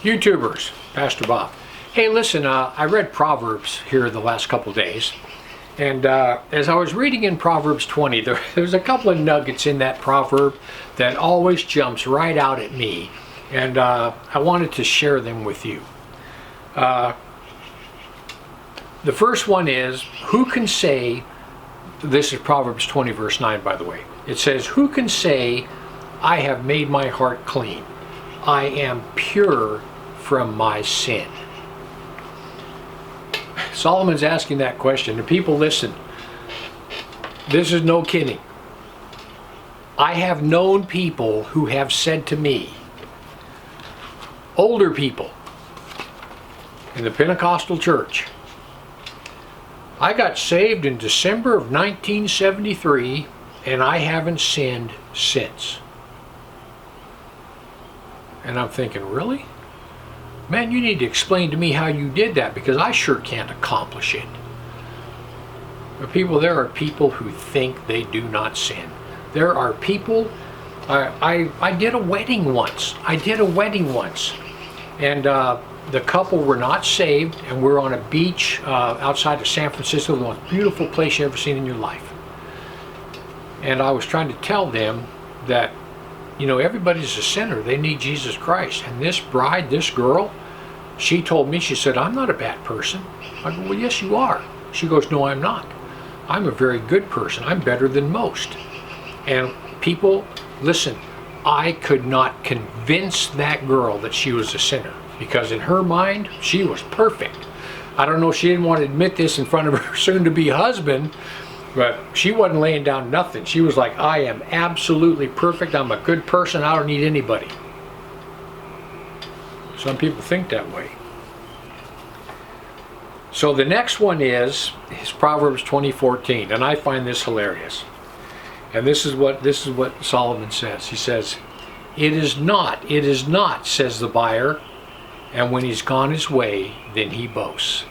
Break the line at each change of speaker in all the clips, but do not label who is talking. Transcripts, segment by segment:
YouTubers, Pastor Bob. Hey, listen, I read Proverbs here the last couple days, and as I was reading in Proverbs 20, there's a couple of nuggets in that proverb that always jumps right out at me, and I wanted to share them with you. The first one is, who can say, this is Proverbs 20 verse 9 by the way, it says, who can say, I have made my heart clean, I am pure from my sin? Solomon's asking that question, and people listen, this is no kidding. I have known people who have said to me, older people in the Pentecostal church, I got saved in December of 1973 and I haven't sinned since. And I'm thinking, really? Man, you need to explain to me how you did that, because I sure can't accomplish it. But people, there are people who think they do not sin. There are people, I did a wedding once. And the couple were not saved, and we're on a beach outside of San Francisco, the most beautiful place you've ever seen in your life. And I was trying to tell them that, you know, everybody's a sinner. They need Jesus Christ. And this bride, this girl, she told me, she said, I'm not a bad person. I go, well, yes, you are. She goes, no, I'm not. I'm a very good person. I'm better than most. And people, listen, I could not convince that girl that she was a sinner, because in her mind, she was perfect. I don't know if she didn't want to admit this in front of her soon-to-be husband, but she wasn't laying down nothing. She was like, I am absolutely perfect. I'm a good person. I don't need anybody. Some people think that way. So the next one is Proverbs 20:14, and I find this hilarious. And this is what Solomon says. He says, it is not, says the buyer, and when he's gone his way, then he boasts.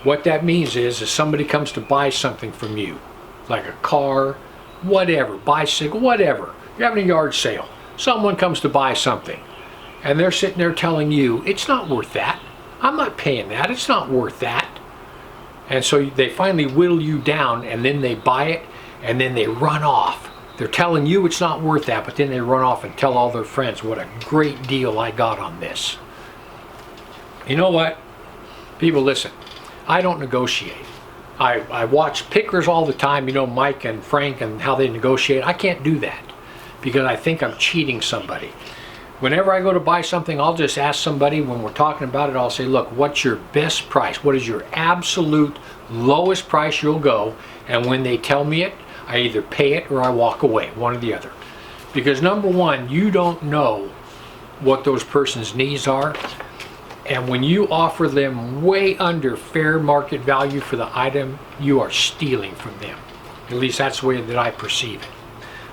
What that means is somebody comes to buy something from you, like a car, whatever, bicycle, whatever. You're having a yard sale. Someone comes to buy something, and they're sitting there telling you, it's not worth that. I'm not paying that. It's not worth that. And so they finally whittle you down, and then they buy it, and then they run off. They're telling you it's not worth that, but then they run off and tell all their friends what a great deal I got on this. You know what? People, listen. I don't negotiate. I watch pickers all the time, you know, Mike and Frank and how they negotiate. I can't do that because I think I'm cheating somebody. Whenever I go to buy something, I'll just ask somebody, when we're talking about it, I'll say, look, what's your best price? What is your absolute lowest price you'll go? And when they tell me it, I either pay it or I walk away, one or the other. Because number one, you don't know what those person's needs are. And when you offer them way under fair market value for the item, you are stealing from them. At least that's the way that I perceive it.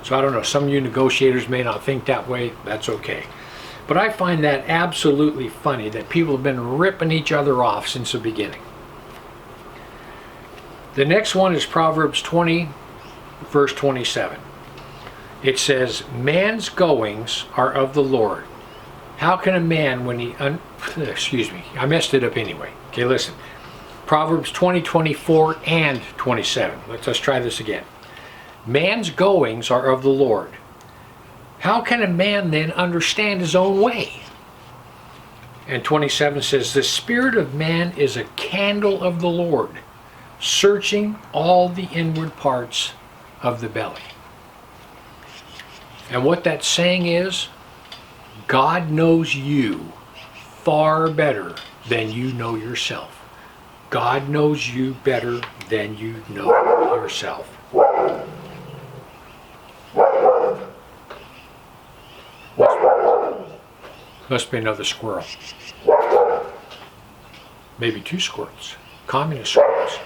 So I don't know, some of you negotiators may not think that way. That's okay. But I find that absolutely funny that people have been ripping each other off since the beginning. The next one is Proverbs 20, verse 27. It says, man's goings are of the Lord. How can a man when he, excuse me, I messed it up anyway. Okay, listen. Proverbs 20, 24, and 27. Let's try this again. Man's goings are of the Lord. How can a man then understand his own way? And 27 says, the spirit of man is a candle of the Lord, searching all the inward parts of the belly. And what that's saying is, God knows you far better than you know yourself. God knows you better than you know yourself. Must be another squirrel. Maybe two squirrels. Communist squirrels.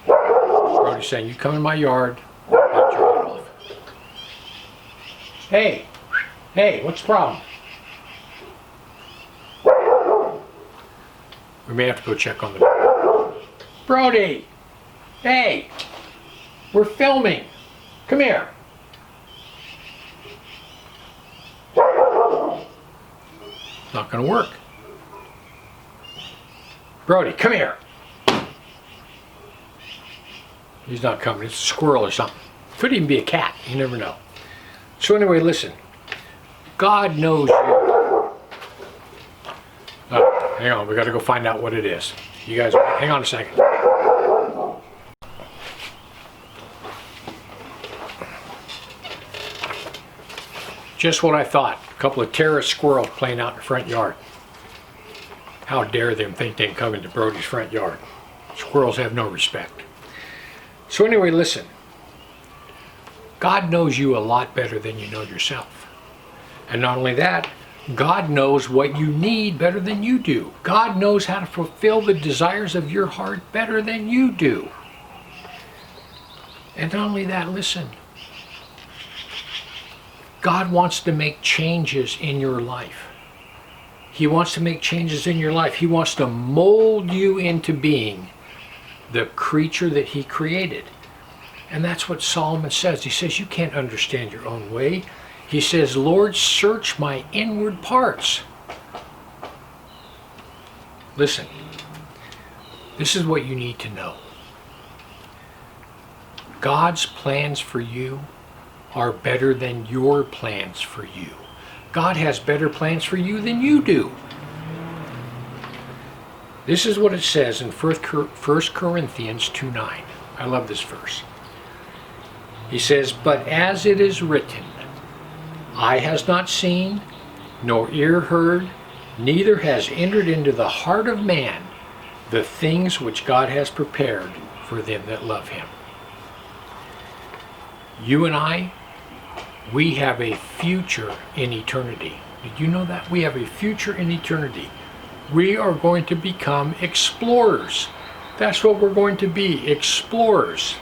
Brody's saying, you come in my yard, I'll cut your head off. Hey, what's the problem? We may have to go check on the dog. Brody! Hey! We're filming! Come here! not going to work. Brody, come here. He's not coming. It's a squirrel or something. Could even be a cat. You never know. So anyway, listen. God knows you. Oh, hang on. We got to go find out what it is. You guys, hang on a second. Just what I thought. A couple of terrorist squirrels playing out in the front yard. How dare them think they can come into Brody's front yard. Squirrels have no respect. So anyway, listen. God knows you a lot better than you know yourself. And not only that, God knows what you need better than you do. God knows how to fulfill the desires of your heart better than you do. And not only that, listen. God wants to make changes in your life. He wants to make changes in your life. He wants to mold you into being the creature that he created. And that's what Solomon says. He says, you can't understand your own way. He says, Lord, search my inward parts. Listen, this is what you need to know. God's plans for you are better than your plans for you. God has better plans for you than you do. This is what it says in 1 Corinthians 2:9. I love this verse. He says, but as it is written, eye has not seen, nor ear heard, neither has entered into the heart of man the things which God has prepared for them that love him. You and I, we have a future in eternity. Did you know that? We have a future in eternity. We are going to become explorers. That's what we're going to be, explorers.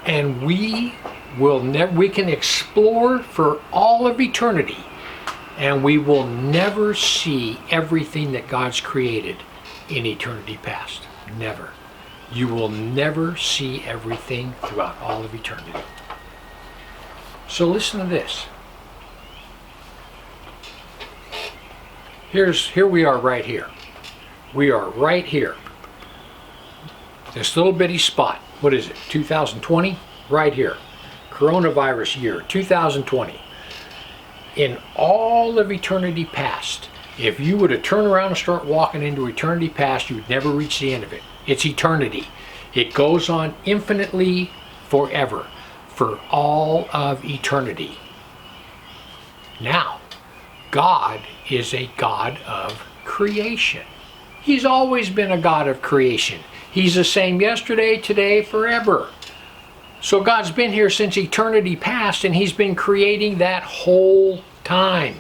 And we can explore for all of eternity, and we will never see everything that God's created in eternity past. Never. You will never see everything throughout all of eternity. So listen to this. Here we are right here. We are right here. This little bitty spot. What is it? 2020? Right here. Coronavirus year, 2020. In all of eternity past, if you were to turn around and start walking into eternity past, you would never reach the end of it. It's eternity. It goes on infinitely forever. For all of eternity. Now, God is a God of creation. He's always been a God of creation. He's the same yesterday, today, forever. So God's been here since eternity past, and he's been creating that whole time.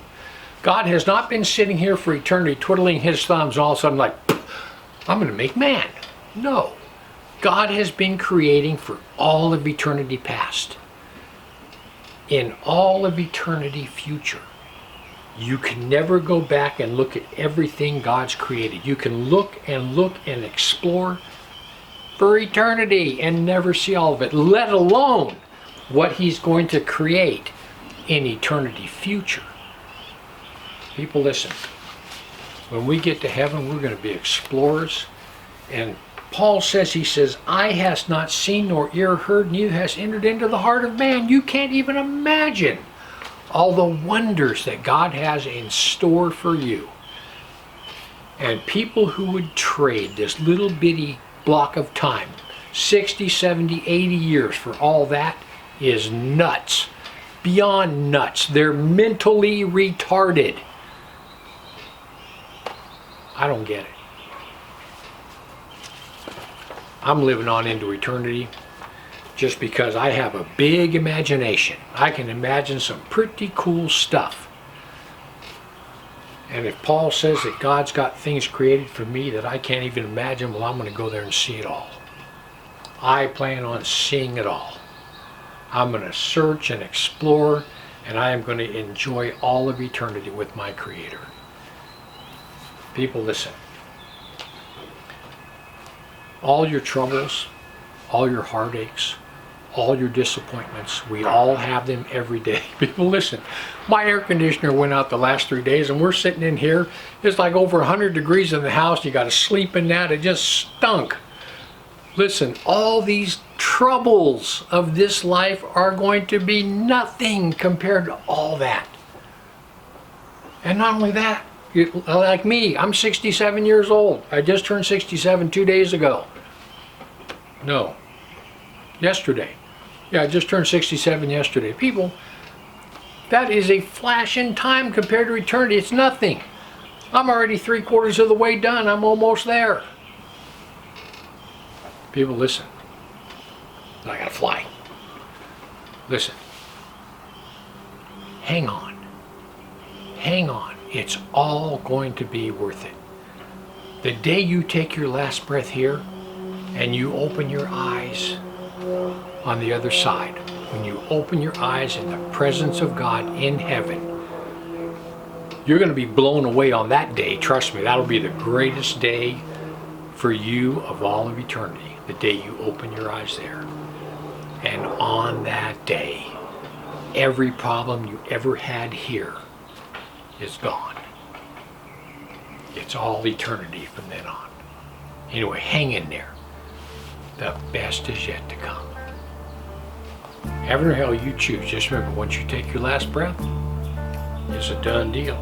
God has not been sitting here for eternity twiddling his thumbs and all of a sudden like, I'm going to make man. No. God has been creating for all of eternity past. In all of eternity future. You can never go back and look at everything God's created. You can look and explore for eternity and never see all of it, let alone what he's going to create in eternity future. People, listen. When we get to heaven, we're going to be explorers. And Paul says, he says, eye has not seen nor ear heard, neither has entered into the heart of man. You can't even imagine all the wonders that God has in store for you. And people who would trade this little bitty block of time, 60, 70, 80 years for all that, is nuts. Beyond nuts. They're mentally retarded. I don't get it. I'm living on into eternity just because I have a big imagination. I can imagine some pretty cool stuff. And if Paul says that God's got things created for me that I can't even imagine, well, I'm going to go there and see it all. I plan on seeing it all. I'm going to search and explore, and I am going to enjoy all of eternity with my Creator. People, listen. All your troubles, all your heartaches, all your disappointments. We all have them every day. People, listen, my air conditioner went out the last 3 days and we're sitting in here. It's like over 100 degrees in the house. You got to sleep in that. It just stunk. Listen, all these troubles of this life are going to be nothing compared to all that. And not only that, like me, I'm 67 years old. I just turned 67 2 days ago. No, yesterday. Yeah, I just turned 67 yesterday. People, that is a flash in time compared to eternity. It's nothing. I'm already 3/4 of the way done. I'm almost there. People, listen. I gotta fly. Listen. Hang on. Hang on. It's all going to be worth it. The day you take your last breath here and you open your eyes on the other side, when you open your eyes in the presence of God in heaven, you're going to be blown away on that day. Trust me, that'll be the greatest day for you of all of eternity, the day you open your eyes there. And on that day, every problem you ever had here is gone. It's all eternity from then on. Anyway, hang in there. The best is yet to come. Heaven or hell, you choose. Just remember, once you take your last breath, it's a done deal.